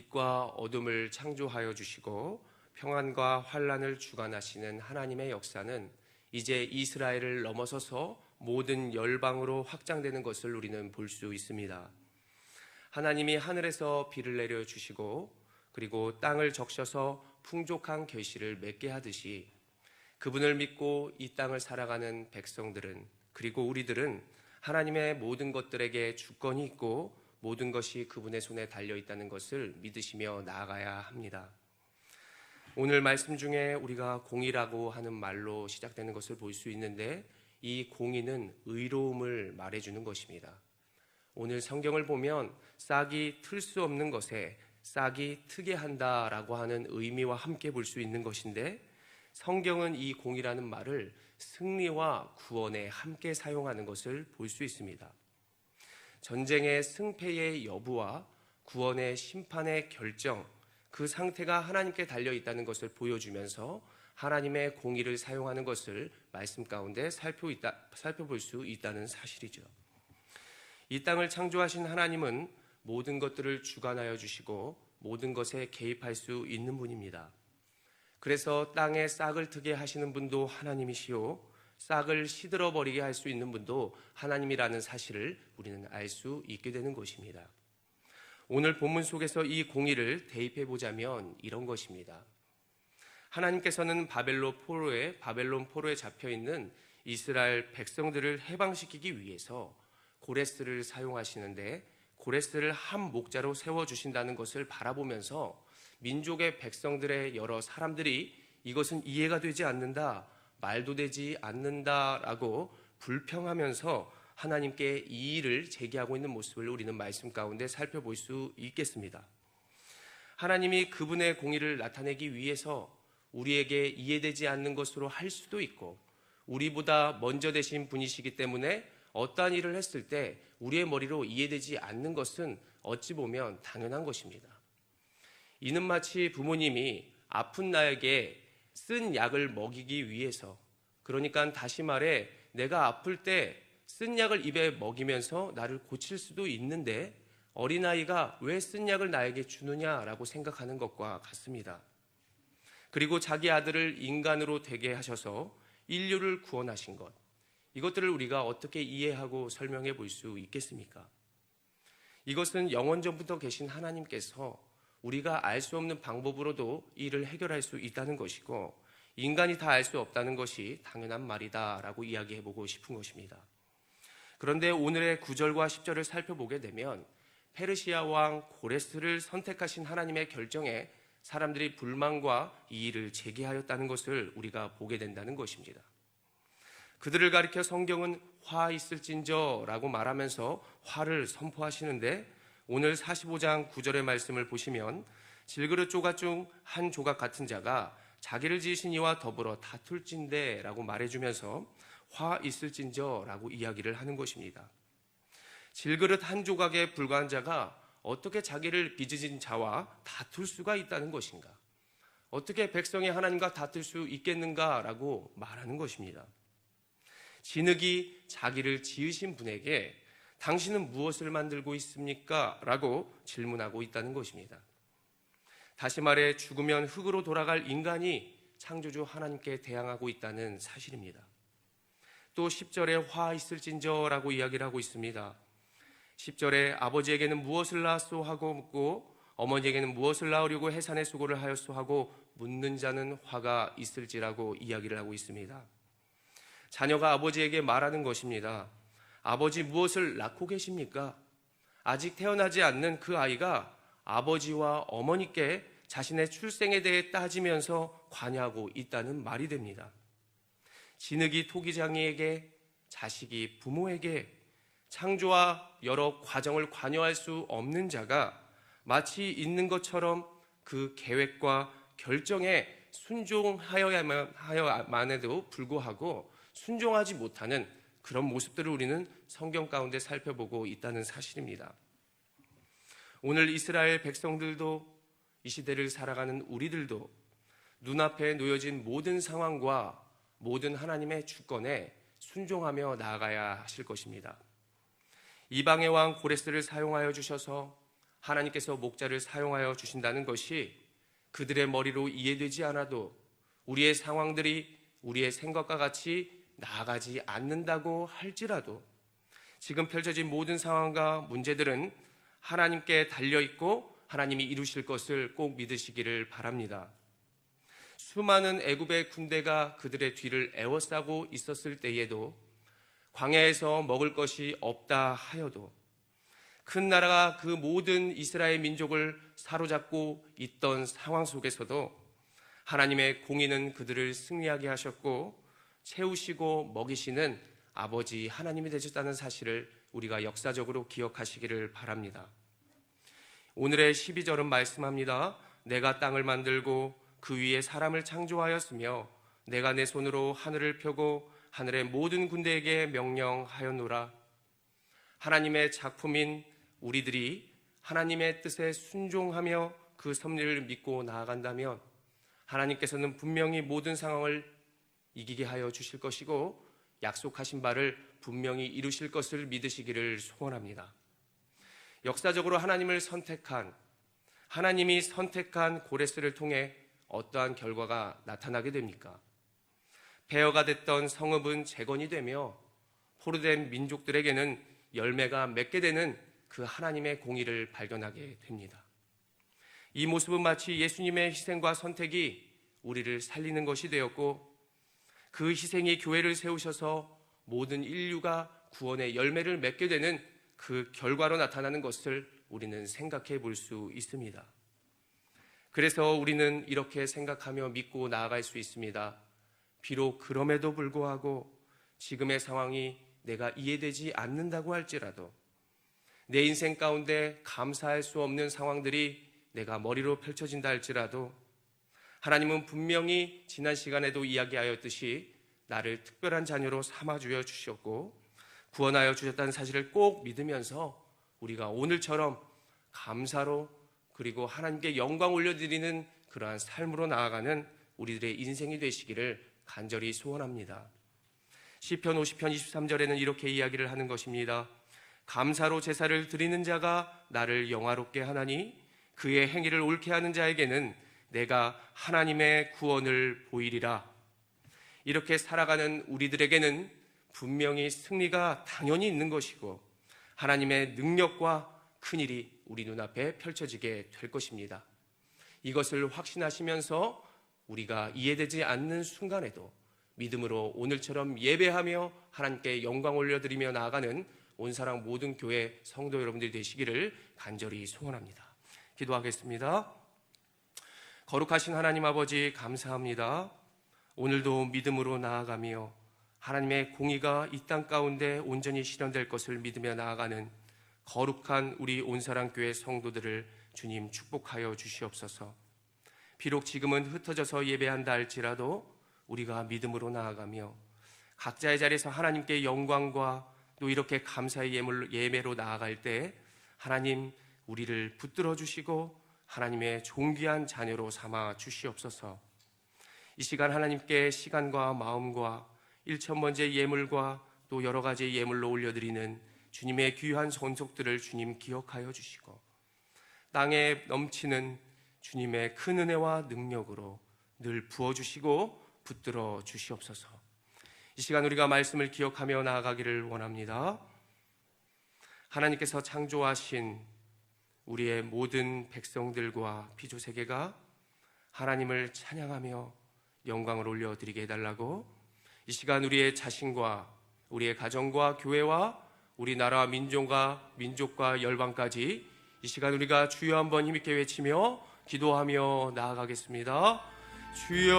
빛과 어둠을 창조하여 주시고 평안과 환란을 주관하시는 하나님의 역사는 이제 이스라엘을 넘어서서 모든 열방으로 확장되는 것을 우리는 볼 수 있습니다. 하나님이 하늘에서 비를 내려 주시고 그리고 땅을 적셔서 풍족한 결실을 맺게 하듯이 그분을 믿고 이 땅을 살아가는 백성들은, 그리고 우리들은 하나님의 모든 것들에게 주권이 있고 모든 것이 그분의 손에 달려 있다는 것을 믿으시며 나아가야 합니다. 오늘 말씀 중에 우리가 공의라고 하는 말로 시작되는 것을 볼 수 있는데, 이 공의는 의로움을 말해주는 것입니다. 오늘 성경을 보면 싹이 틀 수 없는 것에 싹이 트게 한다라고 하는 의미와 함께 볼 수 있는 것인데, 성경은 이 공의라는 말을 승리와 구원에 함께 사용하는 것을 볼 수 있습니다. 전쟁의 승패의 여부와 구원의 심판의 결정, 그 상태가 하나님께 달려 있다는 것을 보여주면서 하나님의 공의를 사용하는 것을 말씀 가운데 살펴볼 수 있다는 사실이죠. 이 땅을 창조하신 하나님은 모든 것들을 주관하여 주시고 모든 것에 개입할 수 있는 분입니다. 그래서 땅에 싹을 트게 하시는 분도 하나님이시요, 싹을 시들어 버리게 할 수 있는 분도 하나님이라는 사실을 우리는 알 수 있게 되는 것입니다. 오늘 본문 속에서 이 공의를 대입해 보자면 이런 것입니다. 하나님께서는 바벨론 포로에 잡혀 있는 이스라엘 백성들을 해방시키기 위해서 고레스를 사용하시는데, 고레스를 한 목자로 세워주신다는 것을 바라보면서 민족의 백성들의 여러 사람들이 이것은 이해가 되지 않는다, 말도 되지 않는다라고 불평하면서 하나님께 이의를 제기하고 있는 모습을 우리는 말씀 가운데 살펴볼 수 있겠습니다. 하나님이 그분의 공의를 나타내기 위해서 우리에게 이해되지 않는 것으로 할 수도 있고, 우리보다 먼저 되신 분이시기 때문에 어떠한 일을 했을 때 우리의 머리로 이해되지 않는 것은 어찌 보면 당연한 것입니다. 이는 마치 부모님이 아픈 나에게 쓴 약을 먹이기 위해서, 그러니까 다시 말해 내가 아플 때 쓴 약을 입에 먹이면서 나를 고칠 수도 있는데 어린아이가 왜 쓴 약을 나에게 주느냐라고 생각하는 것과 같습니다. 그리고 자기 아들을 인간으로 되게 하셔서 인류를 구원하신 것, 이것들을 우리가 어떻게 이해하고 설명해 볼 수 있겠습니까? 이것은 영원전부터 계신 하나님께서 우리가 알 수 없는 방법으로도 이를 해결할 수 있다는 것이고, 인간이 다 알 수 없다는 것이 당연한 말이다라고 이야기해보고 싶은 것입니다. 그런데 오늘의 9절과 10절을 살펴보게 되면 페르시아 왕 고레스를 선택하신 하나님의 결정에 사람들이 불만과 이의를 제기하였다는 것을 우리가 보게 된다는 것입니다. 그들을 가리켜 성경은 화 있을진저라고 말하면서 화를 선포하시는데, 오늘 45장 9절의 말씀을 보시면 질그릇 조각 중 한 조각 같은 자가 자기를 지으신 이와 더불어 다툴진대 라고 말해주면서 화 있을진저라고 이야기를 하는 것입니다. 질그릇 한 조각에 불과한 자가 어떻게 자기를 빚진 자와 다툴 수가 있다는 것인가? 어떻게 백성이 하나님과 다툴 수 있겠는가라고 말하는 것입니다. 진흙이 자기를 지으신 분에게 당신은 무엇을 만들고 있습니까? 라고 질문하고 있다는 것입니다. 다시 말해 죽으면 흙으로 돌아갈 인간이 창조주 하나님께 대항하고 있다는 사실입니다. 또 10절에 화 있을진저라고 이야기를 하고 있습니다. 10절에 아버지에게는 무엇을 낳았소 하고 묻고 어머니에게는 무엇을 낳으려고 해산의 수고를 하였소 하고 묻는 자는 화가 있을지라고 이야기를 하고 있습니다. 자녀가 아버지에게 말하는 것입니다. 아버지 무엇을 낳고 계십니까? 아직 태어나지 않는 그 아이가 아버지와 어머니께 자신의 출생에 대해 따지면서 관여하고 있다는 말이 됩니다. 진흙이 토기장이에게, 자식이 부모에게 창조와 여러 과정을 관여할 수 없는 자가 마치 있는 것처럼 그 계획과 결정에 순종하여야만에도 불구하고 순종하지 못하는 그런 모습들을 우리는 성경 가운데 살펴보고 있다는 사실입니다. 오늘 이스라엘 백성들도 이 시대를 살아가는 우리들도 눈앞에 놓여진 모든 상황과 모든 하나님의 주권에 순종하며 나아가야 하실 것입니다. 이방의 왕 고레스를 사용하여 주셔서 하나님께서 목자를 사용하여 주신다는 것이 그들의 머리로 이해되지 않아도 우리의 상황들이 우리의 생각과 같이 나아가지 않는다고 할지라도 지금 펼쳐진 모든 상황과 문제들은 하나님께 달려있고 하나님이 이루실 것을 꼭 믿으시기를 바랍니다. 수많은 애굽의 군대가 그들의 뒤를 에워싸고 있었을 때에도 광야에서 먹을 것이 없다 하여도 큰 나라가 그 모든 이스라엘 민족을 사로잡고 있던 상황 속에서도 하나님의 공의는 그들을 승리하게 하셨고 채우시고 먹이시는 아버지 하나님이 되셨다는 사실을 우리가 역사적으로 기억하시기를 바랍니다. 오늘의 12절은 말씀합니다. 내가 땅을 만들고 그 위에 사람을 창조하였으며 내가 내 손으로 하늘을 펴고 하늘의 모든 군대에게 명령하였노라. 하나님의 작품인 우리들이 하나님의 뜻에 순종하며 그 섭리를 믿고 나아간다면 하나님께서는 분명히 모든 상황을 이기게 하여 주실 것이고 약속하신 바를 분명히 이루실 것을 믿으시기를 소원합니다. 역사적으로 하나님이 선택한 고레스를 통해 어떠한 결과가 나타나게 됩니까? 폐허가 됐던 성읍은 재건이 되며 포로된 민족들에게는 열매가 맺게 되는 그 하나님의 공의를 발견하게 됩니다. 이 모습은 마치 예수님의 희생과 선택이 우리를 살리는 것이 되었고 그 희생이 교회를 세우셔서 모든 인류가 구원의 열매를 맺게 되는 그 결과로 나타나는 것을 우리는 생각해 볼 수 있습니다. 그래서 우리는 이렇게 생각하며 믿고 나아갈 수 있습니다. 비록 그럼에도 불구하고 지금의 상황이 내가 이해되지 않는다고 할지라도 내 인생 가운데 감사할 수 없는 상황들이 내가 머리로 펼쳐진다 할지라도 하나님은 분명히 지난 시간에도 이야기하였듯이 나를 특별한 자녀로 삼아주어 주셨고 구원하여 주셨다는 사실을 꼭 믿으면서 우리가 오늘처럼 감사로 그리고 하나님께 영광 올려드리는 그러한 삶으로 나아가는 우리들의 인생이 되시기를 간절히 소원합니다. 시편 50편 23절에는 이렇게 이야기를 하는 것입니다. 감사로 제사를 드리는 자가 나를 영화롭게 하나니 그의 행위를 옳게 하는 자에게는 내가 하나님의 구원을 보이리라. 이렇게 살아가는 우리들에게는 분명히 승리가 당연히 있는 것이고 하나님의 능력과 큰일이 우리 눈앞에 펼쳐지게 될 것입니다. 이것을 확신하시면서 우리가 이해되지 않는 순간에도 믿음으로 오늘처럼 예배하며 하나님께 영광 올려드리며 나아가는 온사랑 모든 교회 성도 여러분들이 되시기를 간절히 소원합니다. 기도하겠습니다. 거룩하신 하나님 아버지 감사합니다. 오늘도 믿음으로 나아가며 하나님의 공의가 이 땅 가운데 온전히 실현될 것을 믿으며 나아가는 거룩한 우리 온사랑교회 성도들을 주님 축복하여 주시옵소서. 비록 지금은 흩어져서 예배한다 할지라도 우리가 믿음으로 나아가며 각자의 자리에서 하나님께 영광과 또 이렇게 감사의 예매로 나아갈 때 하나님 우리를 붙들어 주시고 하나님의 존귀한 자녀로 삼아 주시옵소서. 이 시간 하나님께 시간과 마음과 1,000번째 예물과 또 여러 가지 예물로 올려드리는 주님의 귀한 손속들을 주님 기억하여 주시고 땅에 넘치는 주님의 큰 은혜와 능력으로 늘 부어주시고 붙들어 주시옵소서. 이 시간 우리가 말씀을 기억하며 나아가기를 원합니다. 하나님께서 창조하신 우리의 모든 백성들과 피조세계가 하나님을 찬양하며 영광을 올려드리게 해달라고 이 시간 우리의 자신과 우리의 가정과 교회와 우리나라 민족과 열방까지 이 시간 우리가 주여 한번 힘있게 외치며 기도하며 나아가겠습니다. 주여.